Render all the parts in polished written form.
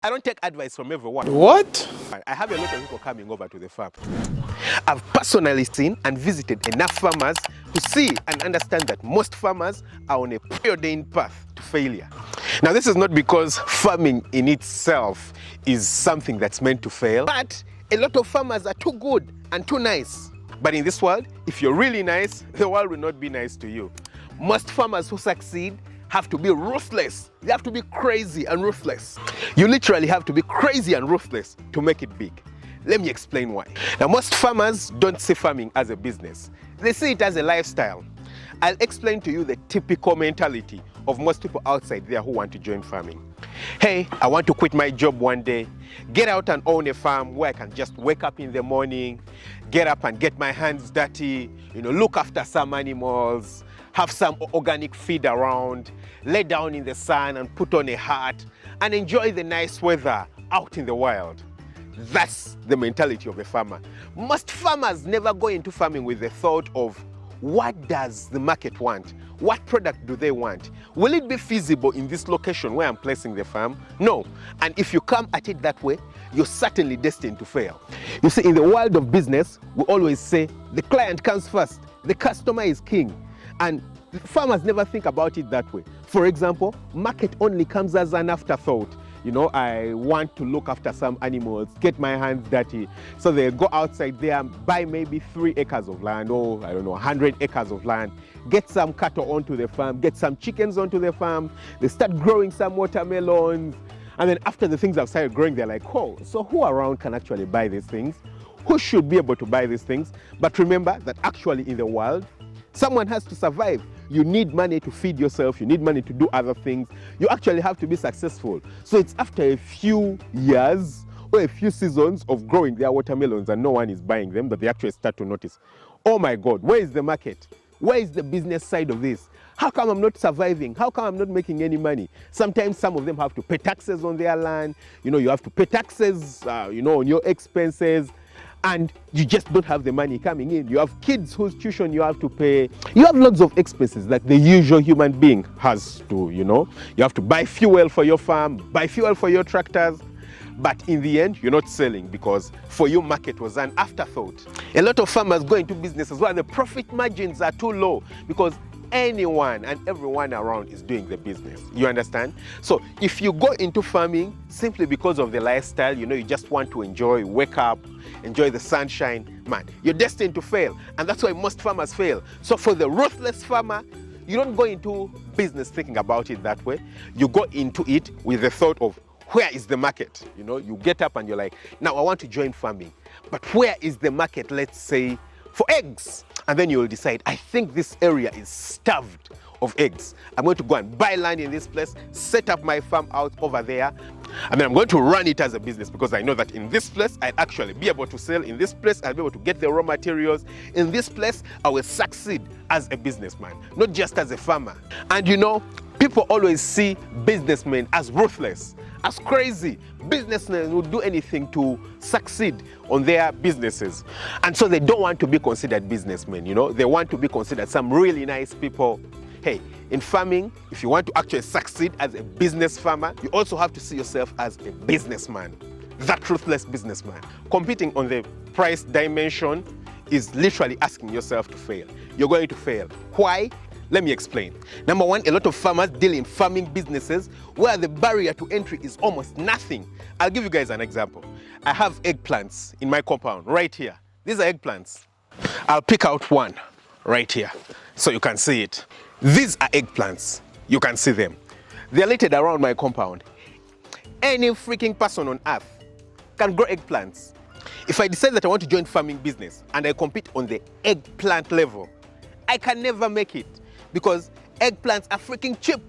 I don't take advice from everyone. What? I have a lot of people coming over to the farm. I've personally seen and visited enough farmers to see and understand that most farmers are on a preordained path to failure. Now, this is not because farming in itself is something that's meant to fail, but a lot of farmers are too good and too nice. But in this world, if you're really nice, the world will not be nice to you. Most farmers who succeed have to be ruthless. They have to be crazy and ruthless. You literally have to be crazy and ruthless to make it big. Let me explain why. Now, most farmers don't see farming as a business. They see it as a lifestyle. I'll explain to you the typical mentality of most people outside there who want to join farming. Hey, I want to quit my job one day, get out and own a farm where I can just wake up in the morning, get up and get my hands dirty, look after some animals, have some organic feed around, lay down in the sun and put on a hat and enjoy the nice weather out in the wild. That's the mentality of a farmer. Most farmers never go into farming with the thought of what does the market want? What product do they want? Will it be feasible in this location where I'm placing the farm? No. And if you come at it that way, you're certainly destined to fail. You see, in the world of business, we always say the client comes first, the customer is king. And farmers never think about it that way. For example, market only comes as an afterthought. I want to look after some animals, get my hands dirty. So they go outside there, buy maybe 3 acres of land, or 100 acres of land, get some cattle onto the farm, get some chickens onto the farm. They start growing some watermelons. And then after the things have started growing, they're like, oh, so who around can actually buy these things? Who should be able to buy these things? But remember that actually in the world, someone has to survive. You need money to feed yourself. You need money to do other things. You actually have to be successful. So it's after a few years or a few seasons of growing their watermelons and no one is buying them that they actually start to notice, oh my God, where is the market? Where is the business side of this? How come I'm not surviving? How come I'm not making any money? Sometimes some of them have to pay taxes on their land. You have to pay taxes, on your expenses. And you just don't have the money coming in. You have kids whose tuition you have to pay. You have lots of expenses like the usual human being has to, You have to buy fuel for your farm, buy fuel for your tractors. But in the end, you're not selling because for you, market was an afterthought. A lot of farmers go into businesses where the profit margins are too low because anyone and everyone around is doing the business. You understand? So if you go into farming simply because of the lifestyle, you just want to enjoy, wake up, enjoy the sunshine, man, you're destined to fail. And that's why most farmers fail. So for the ruthless farmer, you don't go into business thinking about it that way. You go into it with the thought of where is the market? You get up and you're like, now I want to join farming, but where is the market, let's say, for eggs? And then you'll decide, I think this area is starved of eggs. I'm going to go and buy land in this place, set up my farm out over there, and then I'm going to run it as a business because I know that in this place, I'll actually be able to sell. In this place, I'll be able to get the raw materials. In this place, I will succeed as a businessman, not just as a farmer. And people always see businessmen as ruthless, as crazy. Businessmen will do anything to succeed on their businesses. And so they don't want to be considered businessmen, They want to be considered some really nice people. Hey, in farming, if you want to actually succeed as a business farmer, you also have to see yourself as a businessman, that ruthless businessman. Competing on the price dimension is literally asking yourself to fail. You're going to fail. Why? Let me explain. Number one, a lot of farmers deal in farming businesses where the barrier to entry is almost nothing. I'll give you guys an example. I have eggplants in my compound right here. These are eggplants. I'll pick out one right here so you can see it. These are eggplants. You can see them. They're littered around my compound. Any freaking person on earth can grow eggplants. If I decide that I want to join farming business and I compete on the eggplant level, I can never make it. Because eggplants are freaking cheap.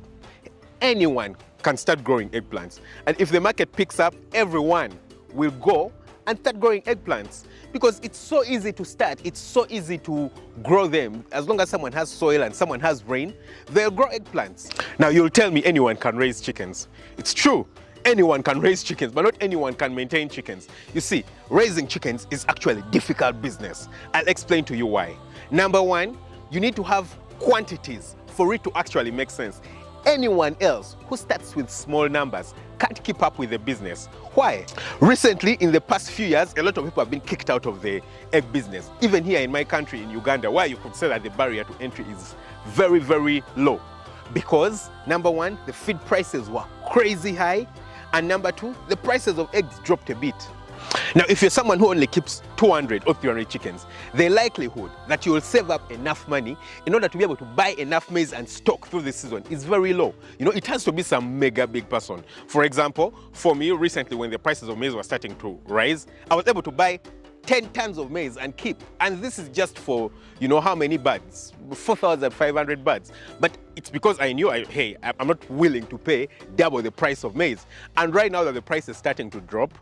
Anyone can start growing eggplants. And if the market picks up, everyone will go and start growing eggplants. Because it's so easy to start. It's so easy to grow them. As long as someone has soil and someone has rain, they'll grow eggplants. Now you'll tell me anyone can raise chickens. It's true. Anyone can raise chickens, but not anyone can maintain chickens. You see, raising chickens is actually a difficult business. I'll explain to you why. Number one, you need to have quantities for it to actually make sense. anyone else who starts with small numbers can't keep up with the business. Why? Recently, in the past few years, a lot of people have been kicked out of the egg business. Even here in my country, in Uganda, where you could say that the barrier to entry is very, very low. Because, number one, the feed prices were crazy high. And number two, the prices of eggs dropped a bit. Now, if you're someone who only keeps 200 or 300 chickens, the likelihood that you will save up enough money in order to be able to buy enough maize and stock through the season is very low. You know, it has to be some mega big person. For example, for me recently, when the prices of maize were starting to rise, I was able to buy 10 tons of maize and keep. And this is just for, you know, how many birds? 4,500 birds. But it's because I knew, hey, I'm not willing to pay double the price of maize. And right now that the price is starting to drop,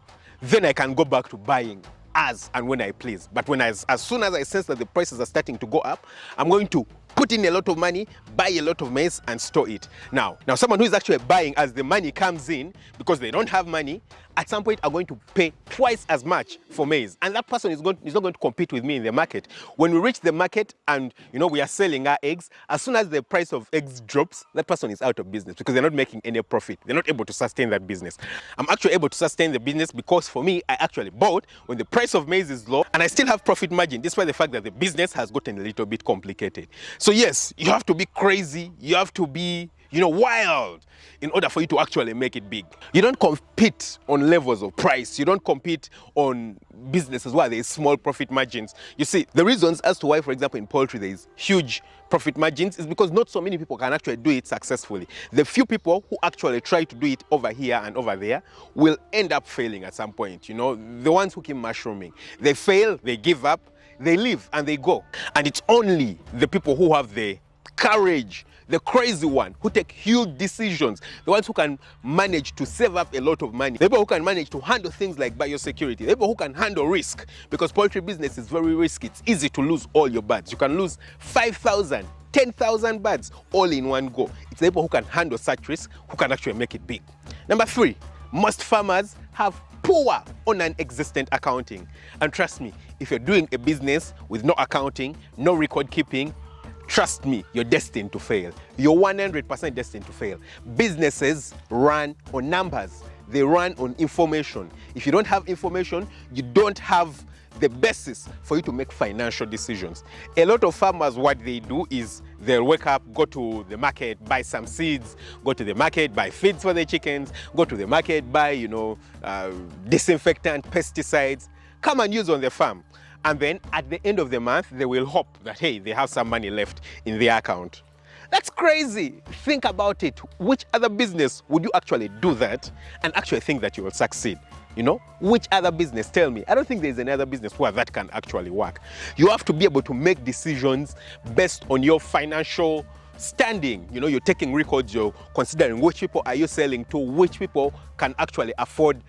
then I can go back to buying as and when I please. But as soon as I sense that the prices are starting to go up, I'm going to put in a lot of money, buy a lot of maize and store it. Now someone who is actually buying as the money comes in, because they don't have money, at some point are going to pay twice as much for maize. And that person is not going to compete with me in the market. When we reach the market and, you know, we are selling our eggs, as soon as the price of eggs drops, that person is out of business because they're not making any profit. They're not able to sustain that business. I'm actually able to sustain the business because for me, I actually bought when the price of maize is low and I still have profit margin, despite the fact that the business has gotten a little bit complicated. So yes, you have to be crazy. You have to be, you know, wild in order for you to actually make it big. You don't compete on levels of price. You don't compete on businesses where there is small profit margins. You see, the reasons as to why, for example, in poultry there is huge profit margins is because not so many people can actually do it successfully. The few people who actually try to do it over here and over there will end up failing at some point. You know, the ones who keep mushrooming, they fail, they give up, they leave and they go. And it's only the people who have the courage, the crazy one, who take huge decisions, the ones who can manage to save up a lot of money, the people who can manage to handle things like biosecurity, the people who can handle risk, because poultry business is very risky. It's easy to lose all your birds. You can lose 5,000, 10,000 birds all in one go. It's the people who can handle such risk who can actually make it big. Number three, most farmers have poor or non-existent accounting. And trust me, if you're doing a business with no accounting, no record keeping, trust me, you're destined to fail. You're 100% destined to fail. Businesses run on numbers. They run on information. If you don't have information, you don't have the basis for you to make financial decisions. A lot of farmers, what they do is they'll wake up, go to the market, buy some seeds, go to the market, buy feeds for the chickens, go to the market, buy, you know, disinfectant, pesticides, come and use on the farm. And then at the end of the month, they will hope that, hey, they have some money left in their account. That's crazy. Think about it. Which other business would you actually do that and actually think that you will succeed? You know, which other business? Tell me. I don't think there's another business where that can actually work. You have to be able to make decisions based on your financial standing. You know, you're taking records, you're considering which people are you selling to, which people can actually afford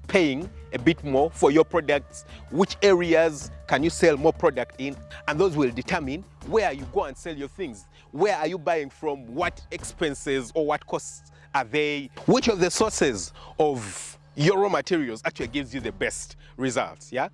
paying a bit more for your products, which areas can you sell more product in, and those will determine where you go and sell your things. Where are you buying from? What expenses or what costs are they? Which of the sources of your raw materials actually gives you the best results? Yeah,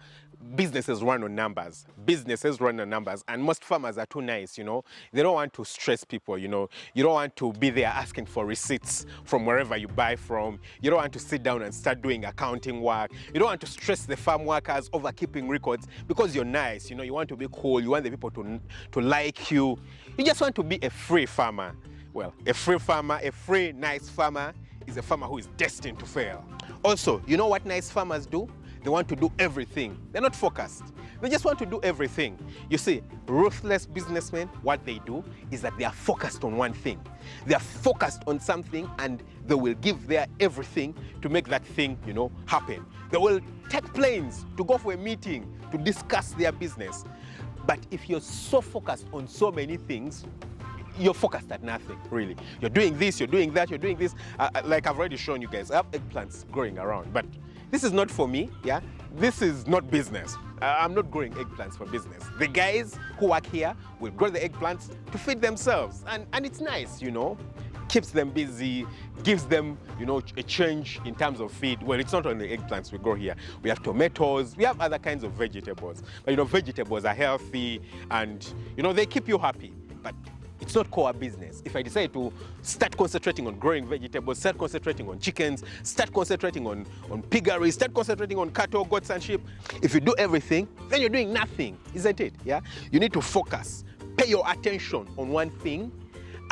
businesses run on numbers. Businesses run on numbers, and most farmers are too nice, you know. They don't want to stress people, you know. You don't want to be there asking for receipts from wherever you buy from. You don't want to sit down and start doing accounting work. You don't want to stress the farm workers over keeping records because you're nice, you know. You want to be cool. You want the people to like you. You just want to be a free farmer. Well, a free farmer, a free, nice farmer is a farmer who is destined to fail. Also, you know what nice farmers do? They want to do everything. They're not focused. They just want to do everything. You see, ruthless businessmen, what they do is that they are focused on one thing. They are focused on something and they will give their everything to make that thing, you know, happen. They will take planes to go for a meeting to discuss their business. But if you're so focused on so many things, you're focused at nothing, really. You're doing this, you're doing that, you're doing this. Like I've already shown you guys, I have eggplants growing around, but this is not for me, yeah? This is not business. I'm not growing eggplants for business. The guys who work here will grow the eggplants to feed themselves. And it's nice, you know? Keeps them busy, gives them, you know, a change in terms of feed. Well, it's not only eggplants we grow here. We have tomatoes, we have other kinds of vegetables. But, you know, vegetables are healthy and, you know, they keep you happy. But it's not core business. If I decide to start concentrating on growing vegetables, start concentrating on chickens, start concentrating on piggery, start concentrating on cattle, goats and sheep, if you do everything, then you're doing nothing, isn't it? Yeah, you need to focus, pay your attention on one thing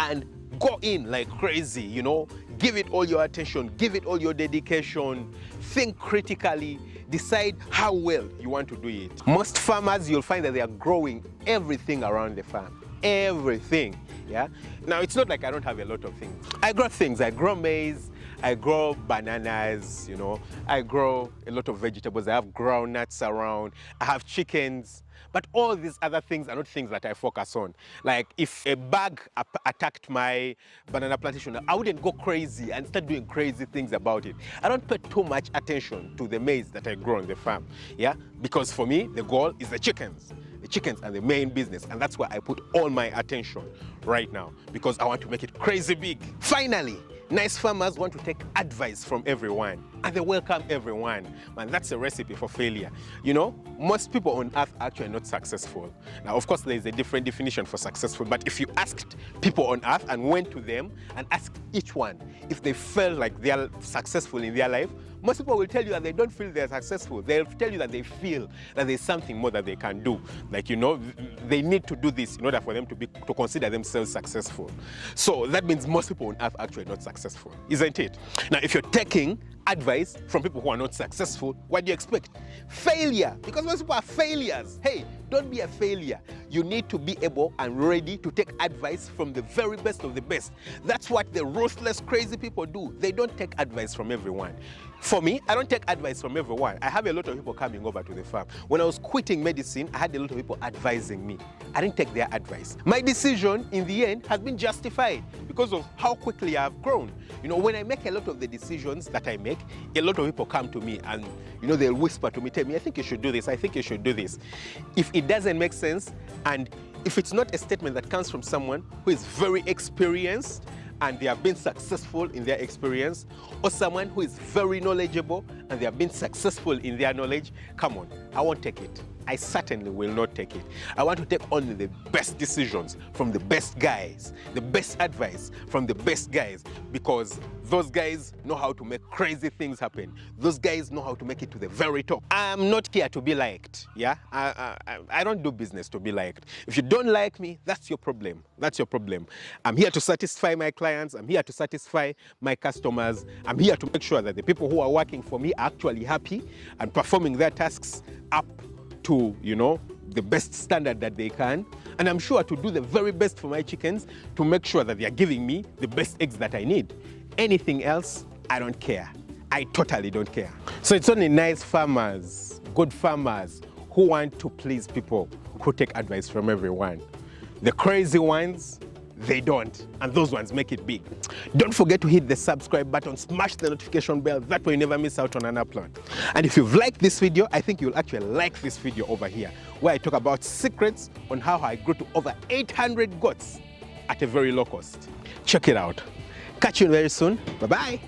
and go in like crazy, you know, give it all your attention, give it all your dedication, think critically, decide how well you want to do it. Most farmers, you'll find that they are growing everything around the farm, everything, yeah? Now, it's not like I don't have a lot of things. I grow things, I grow maize, I grow bananas, you know, I grow a lot of vegetables, I have groundnuts around, I have chickens, but all these other things are not things that I focus on. Like if a bug attacked my banana plantation, I wouldn't go crazy and start doing crazy things about it. I don't pay too much attention to the maize that I grow on the farm, yeah? Because for me, the goal is the chickens. The chickens are the main business, and that's where I put all my attention right now, because I want to make it crazy big. Finally, nice farmers want to take advice from everyone, and they welcome everyone. Man, that's a recipe for failure. You know, most people on earth are actually not successful. Now, of course, there is a different definition for successful, but if you asked people on earth and went to them and asked each one if they felt like they are successful in their life, most people will tell you that they don't feel they're successful. They'll tell you that they feel that there's something more that they can do. Like, you know, they need to do this in order for them to consider themselves successful. So that means most people on earth are actually not successful, isn't it? Now, if you're taking advice from people who are not successful, what do you expect? Failure, because most people are failures. Hey, don't be a failure. You need to be able and ready to take advice from the very best of the best. That's what the ruthless, crazy people do. They don't take advice from everyone. For me, I don't take advice from everyone. I have a lot of people coming over to the farm. When I was quitting medicine, I had a lot of people advising me. I didn't take their advice. My decision, in the end, has been justified because of how quickly I have grown. You know, when I make a lot of the decisions that I make, a lot of people come to me and, you know, they'll whisper to me, tell me, I think you should do this, I think you should do this. If it doesn't make sense, and if it's not a statement that comes from someone who is very experienced and they have been successful in their experience, or someone who is very knowledgeable and they have been successful in their knowledge, come on, I won't take it. I certainly will not take it. I want to take only the best decisions from the best guys, the best advice from the best guys, because those guys know how to make crazy things happen. Those guys know how to make it to the very top. I'm not here to be liked, yeah? I don't do business to be liked. If you don't like me, that's your problem. That's your problem. I'm here to satisfy my clients. I'm here to satisfy my customers. I'm here to make sure that the people who are working for me are actually happy and performing their tasks up to, you know, the best standard that they can. And I'm sure to do the very best for my chickens to make sure that they are giving me the best eggs that I need. Anything else, I don't care. I totally don't care. So it's only nice farmers, good farmers, who want to please people, who take advice from everyone. The crazy ones, they don't, and those ones make it big. Don't forget to hit the subscribe button, smash the notification bell, that way you never miss out on an upload. And if you've liked this video, I think you'll actually like this video over here, where I talk about secrets on how I grew to over 800 goats at a very low cost. Check it out. Catch you very soon. Bye-bye.